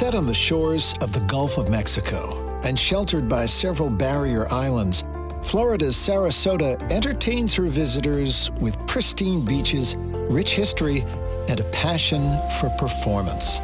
Set on the shores of the Gulf of Mexico and sheltered by several barrier islands, Florida's Sarasota entertains her visitors with pristine beaches, rich history, and a passion for performance.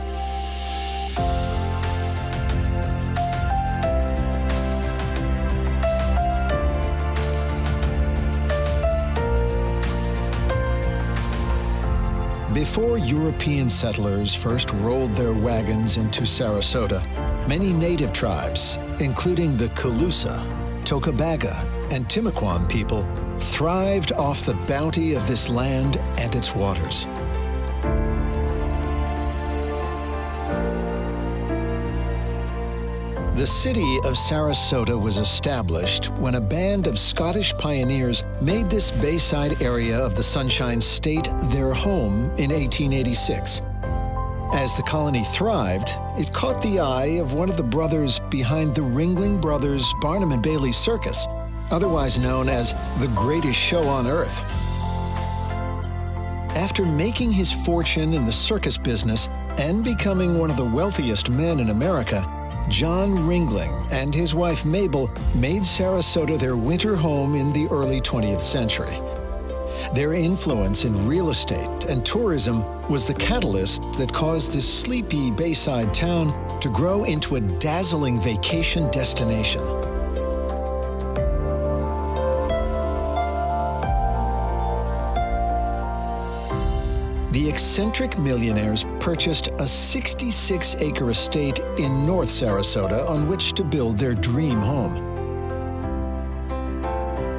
Before European settlers first rolled their wagons into Sarasota, many native tribes, including the Calusa, Tocobaga, and Timucuan people, thrived off the bounty of this land and its waters. The city of Sarasota was established when a band of Scottish pioneers made this bayside area of the Sunshine State their home in 1886. As the colony thrived, it caught the eye of one of the brothers behind the Ringling Brothers Barnum and Bailey Circus, otherwise known as the greatest show on earth. After making his fortune in the circus business and becoming one of the wealthiest men in America, John Ringling and his wife Mabel made Sarasota their winter home in the early 20th century. Their influence in real estate and tourism was the catalyst that caused this sleepy bayside town to grow into a dazzling vacation destination. The eccentric millionaires purchased a 66-acre estate in North Sarasota on which to build their dream home.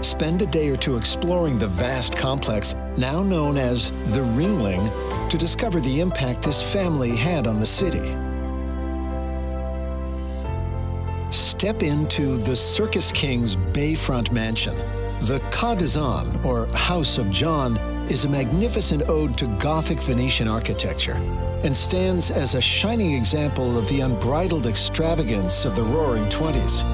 Spend a day or two exploring the vast complex, now known as the Ringling, to discover the impact this family had on the city. Step into the Circus King's Bayfront Mansion. The Ca d'Azan, or House of John, is a magnificent ode to Gothic Venetian architecture and stands as a shining example of the unbridled extravagance of the Roaring '20s.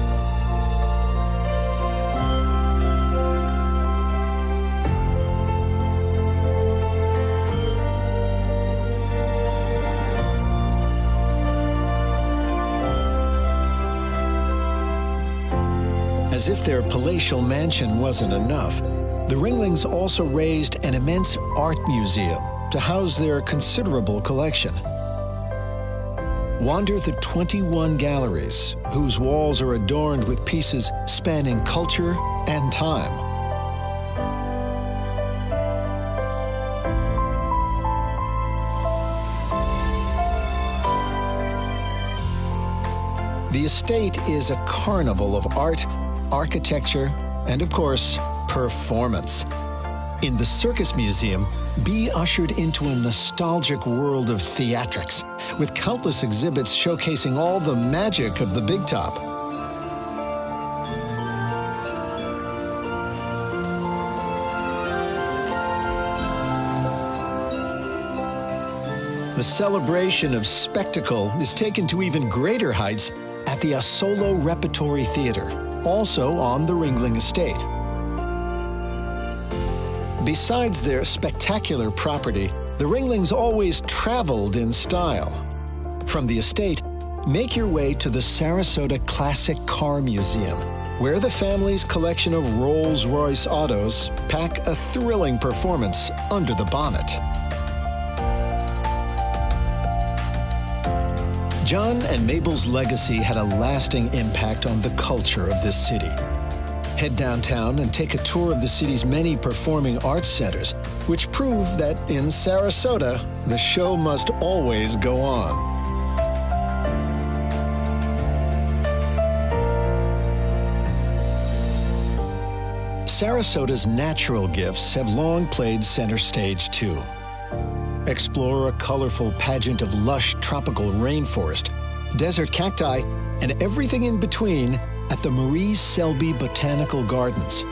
As if their palatial mansion wasn't enough, the Ringlings also raised an immense art museum to house their considerable collection. Wander the 21 galleries, whose walls are adorned with pieces spanning culture and time. The estate is a carnival of art, architecture, and of course, performance. In the Circus Museum, be ushered into a nostalgic world of theatrics, with countless exhibits showcasing all the magic of the big top. The celebration of spectacle is taken to even greater heights at the Asolo Repertory Theater, also on the Ringling Estate. Besides their spectacular property, the Ringlings always traveled in style. From the estate, make your way to the Sarasota Classic Car Museum, where the family's collection of Rolls-Royce autos pack a thrilling performance under the bonnet. John and Mabel's legacy had a lasting impact on the culture of this city. Head downtown and take a tour of the city's many performing arts centers, which prove that in Sarasota, the show must always go on. Sarasota's natural gifts have long played center stage too. Explore a colorful pageant of lush tropical rainforest, desert cacti, and everything in between at the Marie Selby Botanical Gardens.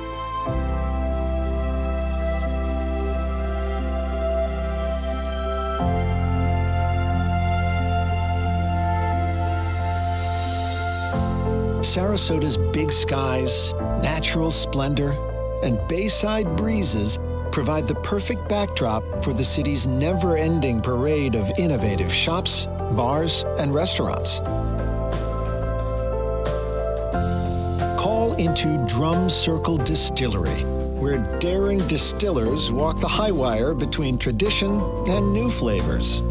Sarasota's big skies, natural splendor, and bayside breezes provide the perfect backdrop for the city's never-ending parade of innovative shops, bars, and restaurants. Call into Drum Circle Distillery, where daring distillers walk the high wire between tradition and new flavors.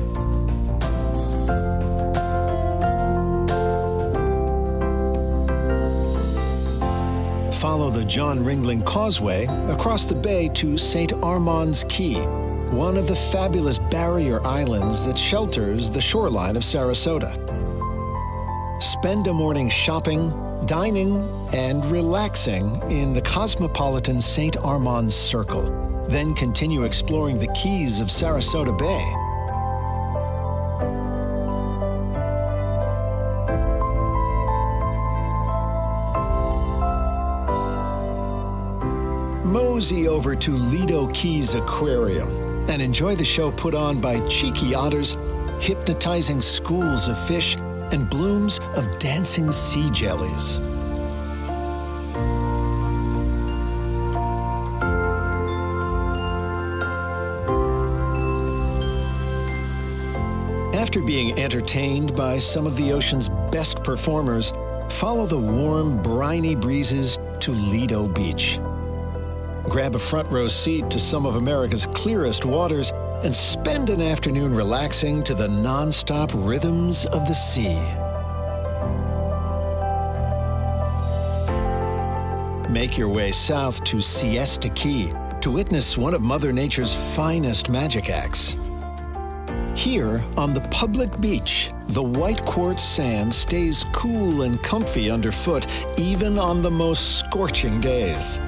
Follow the John Ringling Causeway across the bay to St. Armand's Key, one of the fabulous barrier islands that shelters the shoreline of Sarasota. Spend a morning shopping, dining, and relaxing in the cosmopolitan St. Armand's Circle. Then continue exploring the keys of Sarasota Bay. Mosey over to Lido Keys Aquarium and enjoy the show put on by cheeky otters, hypnotizing schools of fish, and blooms of dancing sea jellies. After being entertained by some of the ocean's best performers, follow the warm, briny breezes to Lido Beach. Grab a front row seat to some of America's clearest waters and spend an afternoon relaxing to the non-stop rhythms of the sea. Make your way south to Siesta Key to witness one of Mother Nature's finest magic acts. Here, on the public beach, the white quartz sand stays cool and comfy underfoot even on the most scorching days.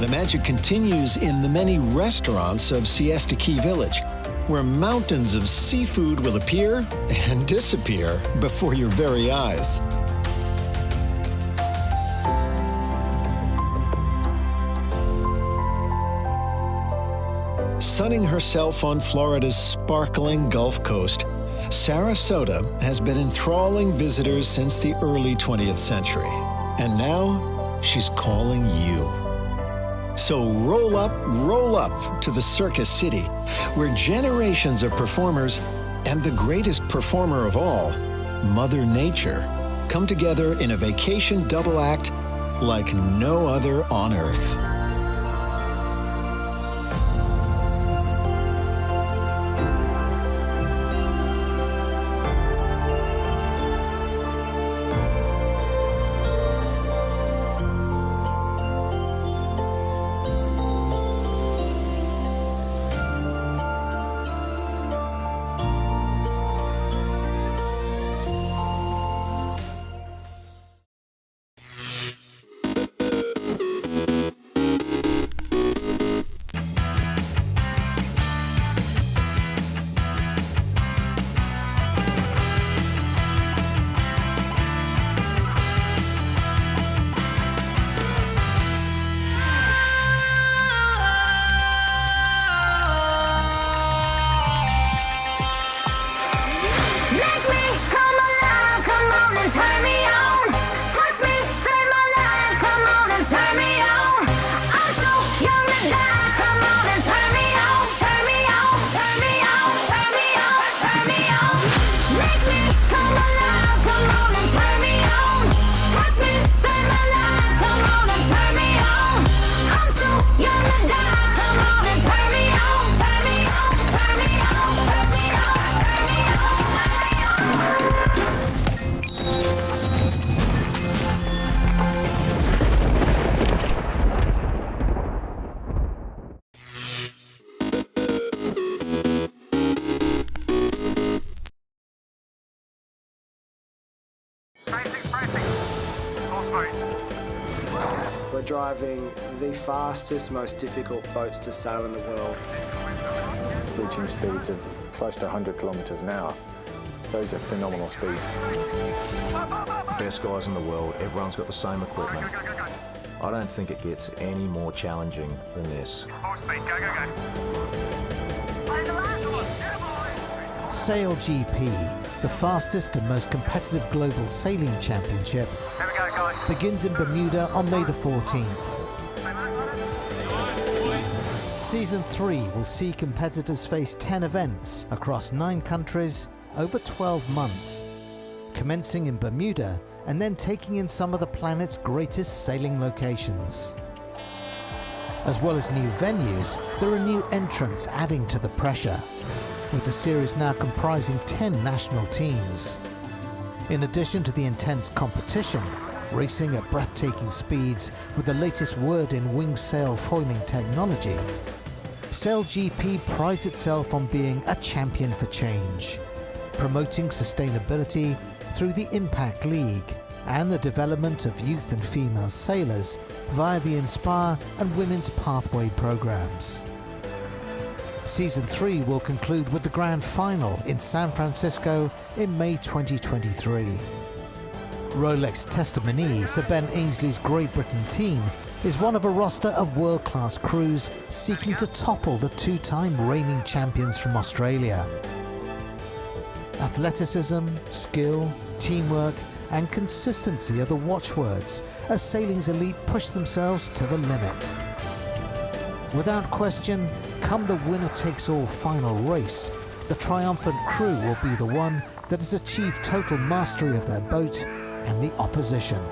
The magic continues in the many restaurants of Siesta Key Village, where mountains of seafood will appear and disappear before your very eyes. Sunning herself on Florida's sparkling Gulf Coast, Sarasota has been enthralling visitors since the early 20th century. And now she's calling you. So roll up to the Circus City, where generations of performers and the greatest performer of all, Mother Nature, come together in a vacation double act like no other on Earth. We're driving the fastest, most difficult boats to sail in the world. Reaching speeds of close to 100 kilometres an hour. Those are phenomenal speeds. Best guys in the world, everyone's got the same equipment. I don't think it gets any more challenging than this. Sail GP, the fastest and most competitive global sailing championship, begins in Bermuda on May the 14th. Season 3 will see competitors face 10 events across 9 countries over 12 months, commencing in Bermuda and then taking in some of the planet's greatest sailing locations. As well as new venues, there are new entrants adding to the pressure, with the series now comprising 10 national teams. In addition to the intense competition, racing at breathtaking speeds with the latest word in wing sail foiling technology, SailGP prides itself on being a champion for change, promoting sustainability through the Impact League and the development of youth and female sailors via the Inspire and Women's Pathway programs. Season 3 will conclude with the grand final in San Francisco in May 2023. Rolex testimony Sir Ben Ainsley's Great Britain team is one of a roster of world-class crews seeking to topple the 2-time reigning champions from Australia. Athleticism, skill, teamwork and consistency are the watchwords as sailing's elite push themselves to the limit. Without question, come the winner-takes-all final race, the triumphant crew will be the one that has achieved total mastery of their boat and the opposition.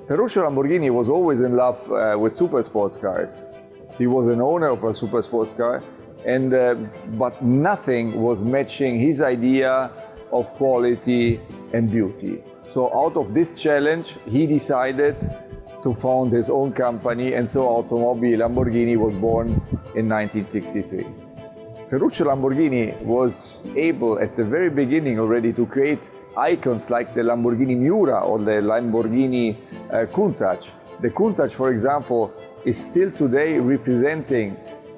Ferruccio Lamborghini was always in love with super sports cars. He was an owner of a super sports car, and but nothing was matching his idea of quality and beauty. So out of this challenge, he decided to found his own company, and so Automobili Lamborghini was born in 1963. Ferruccio Lamborghini was able at the very beginning already to create icons like the Lamborghini Miura or the Lamborghini Countach. The Countach, for example, is still today representing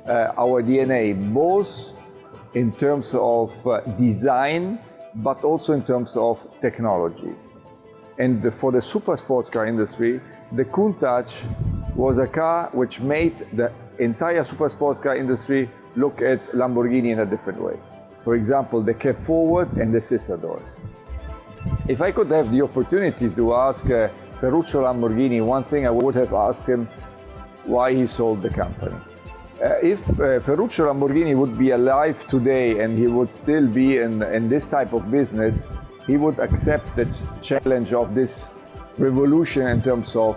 our DNA, both in terms of design, but also in terms of technology. And for the super sports car industry, the Countach was a car which made the entire super sports car industry look at Lamborghini in a different way. For example, the cab forward and the scissor doors. If I could have the opportunity to ask Ferruccio Lamborghini one thing, I would have asked him why he sold the company. If Ferruccio Lamborghini would be alive today and he would still be in this type of business, he would accept the challenge of this revolution in terms of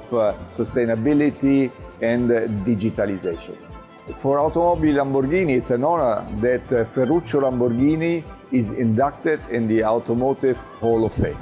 sustainability and digitalization. For Automobili Lamborghini, it's an honor that Ferruccio Lamborghini is inducted in the Automotive Hall of Fame.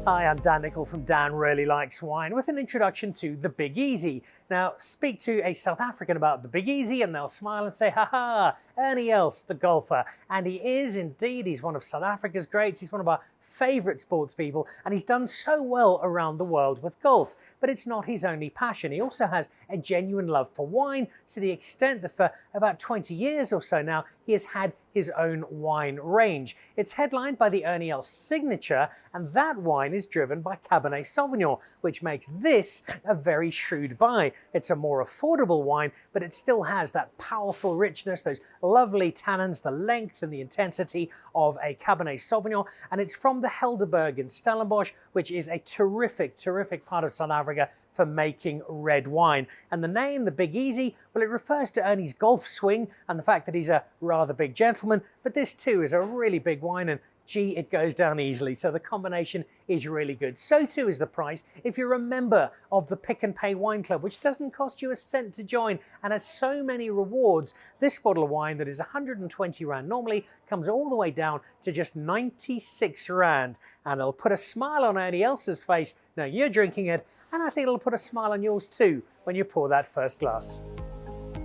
Hi, I'm Dan Nicol from Dan Really Likes Wine with an introduction to the Big Easy. Now, speak to a South African about the Big Easy and they'll smile and say, ha ha, Ernie Els, the golfer. And he is indeed, he's one of South Africa's greats, he's one of our favourite sports people, and he's done so well around the world with golf. But it's not his only passion. He also has a genuine love for wine, to the extent that for about 20 years or so now, he has had his own wine range. It's headlined by the Ernie Els signature, and that wine is driven by Cabernet Sauvignon, which makes this a very shrewd buy. It's a more affordable wine, but it still has that powerful richness, those lovely tannins, the length and the intensity of a Cabernet Sauvignon, and it's from the Helderberg in Stellenbosch, which is a terrific, terrific part of South Africa for making red wine. And the name, the Big Easy, well, it refers to Ernie's golf swing and the fact that he's a rather big gentleman, but this too is a really big wine, and gee, it goes down easily. So the combination is really good. So too is the price if you're a member of the Pick and Pay Wine Club, which doesn't cost you a cent to join and has so many rewards. This bottle of wine that is 120 Rand normally comes all the way down to just 96 Rand. And it'll put a smile on Ernie Els's face. Now you're drinking it, and I think it'll put a smile on yours too when you pour that first glass.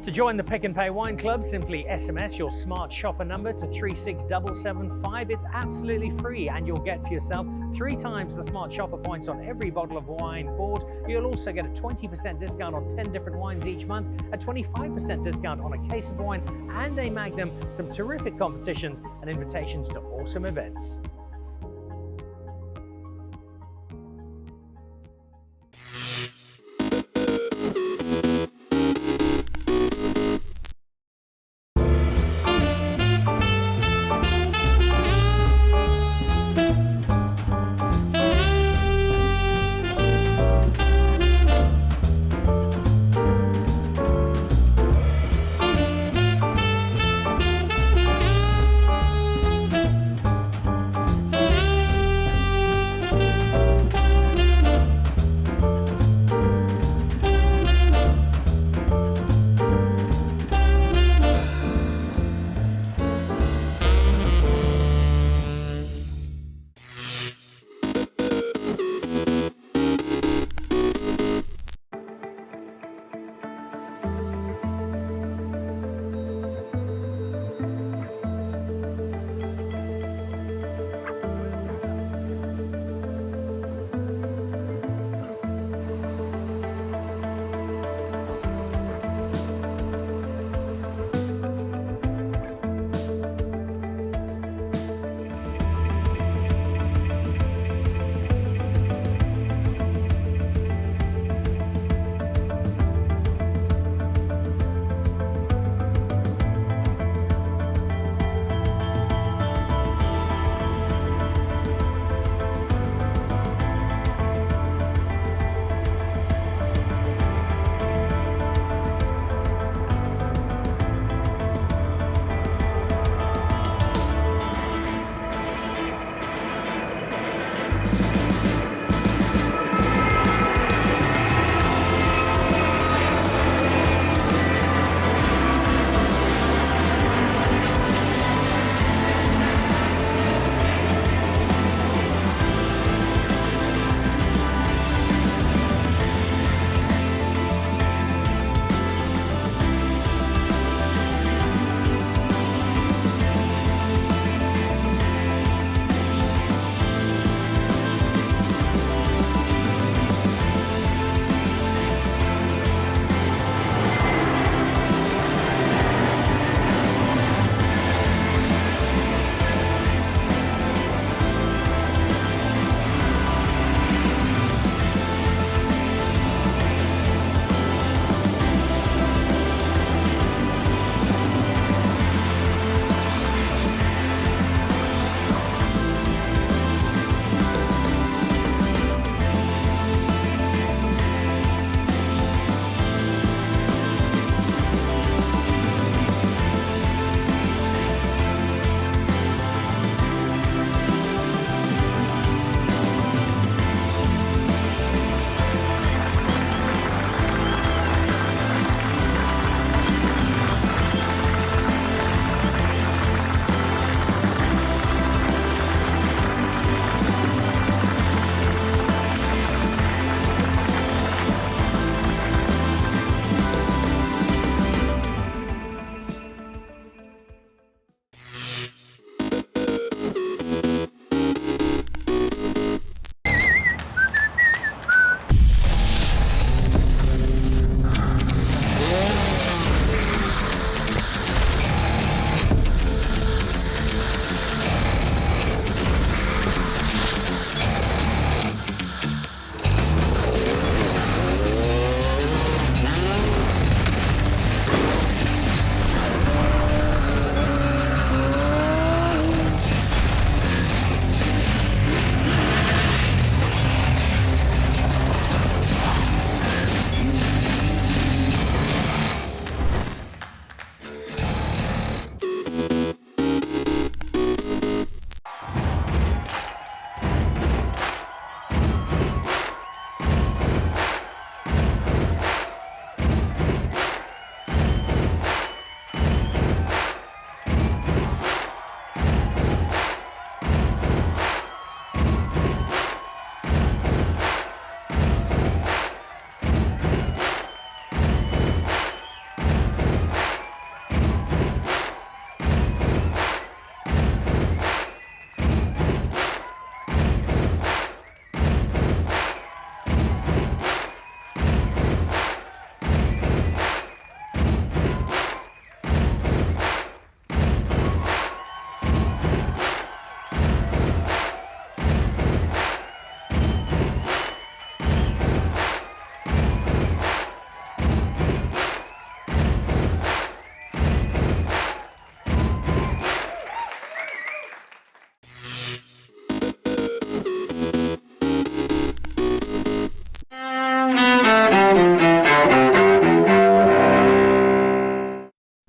To join the Pick and Pay Wine Club, simply SMS your smart shopper number to 36775. It's absolutely free, and you'll get for yourself 3 times the smart shopper points on every bottle of wine bought. You'll also get a 20% discount on 10 different wines each month, a 25% discount on a case of wine, and a Magnum, some terrific competitions and invitations to awesome events.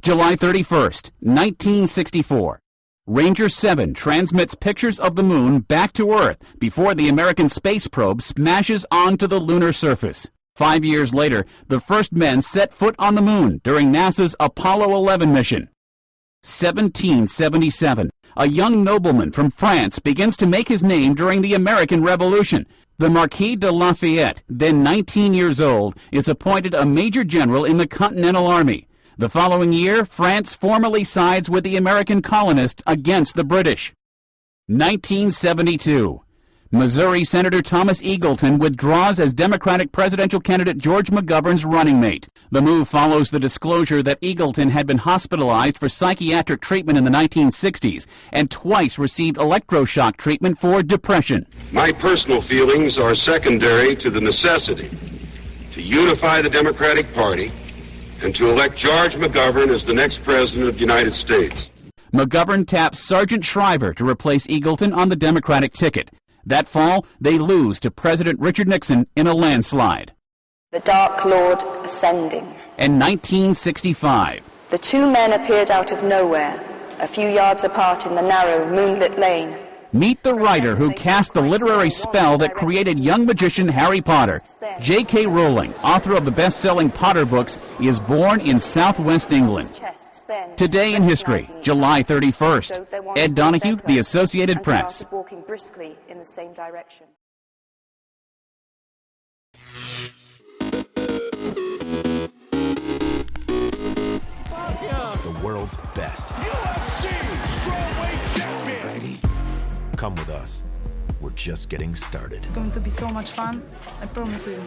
July 31st, 1964. Ranger 7 transmits pictures of the moon back to Earth before the American space probe smashes onto the lunar surface. 5 years later, the first men set foot on the moon during NASA's Apollo 11 mission. 1777. A young nobleman from France begins to make his name during the American Revolution. The Marquis de Lafayette, then 19 years old, is appointed a major general in the Continental Army. The following year, France formally sides with the American colonists against the British. 1972. Missouri Senator Thomas Eagleton withdraws as Democratic presidential candidate George McGovern's running mate. The move follows the disclosure that Eagleton had been hospitalized for psychiatric treatment in the 1960s and twice received electroshock treatment for depression. My personal feelings are secondary to the necessity to unify the Democratic Party and to elect George McGovern as the next president of the United States. McGovern taps Sergeant Shriver to replace Eagleton on the Democratic ticket. That fall, they lose to President Richard Nixon in a landslide. The Dark Lord ascending. In 1965. The two men appeared out of nowhere, a few yards apart in the narrow, moonlit lane. Meet the writer who cast the literary spell that created young magician Harry Potter. J.K. Rowling, author of the best-selling Potter books, is born in southwest England. Today in history, July 31st. Ed Donahue, The Associated Press. Walking briskly in the same direction. The world's best. UFC strawweight champion. Ready? Come with us. We're just getting started. It's going to be so much fun. I promise you.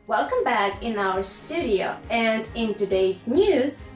Welcome back in our studio, and in today's news,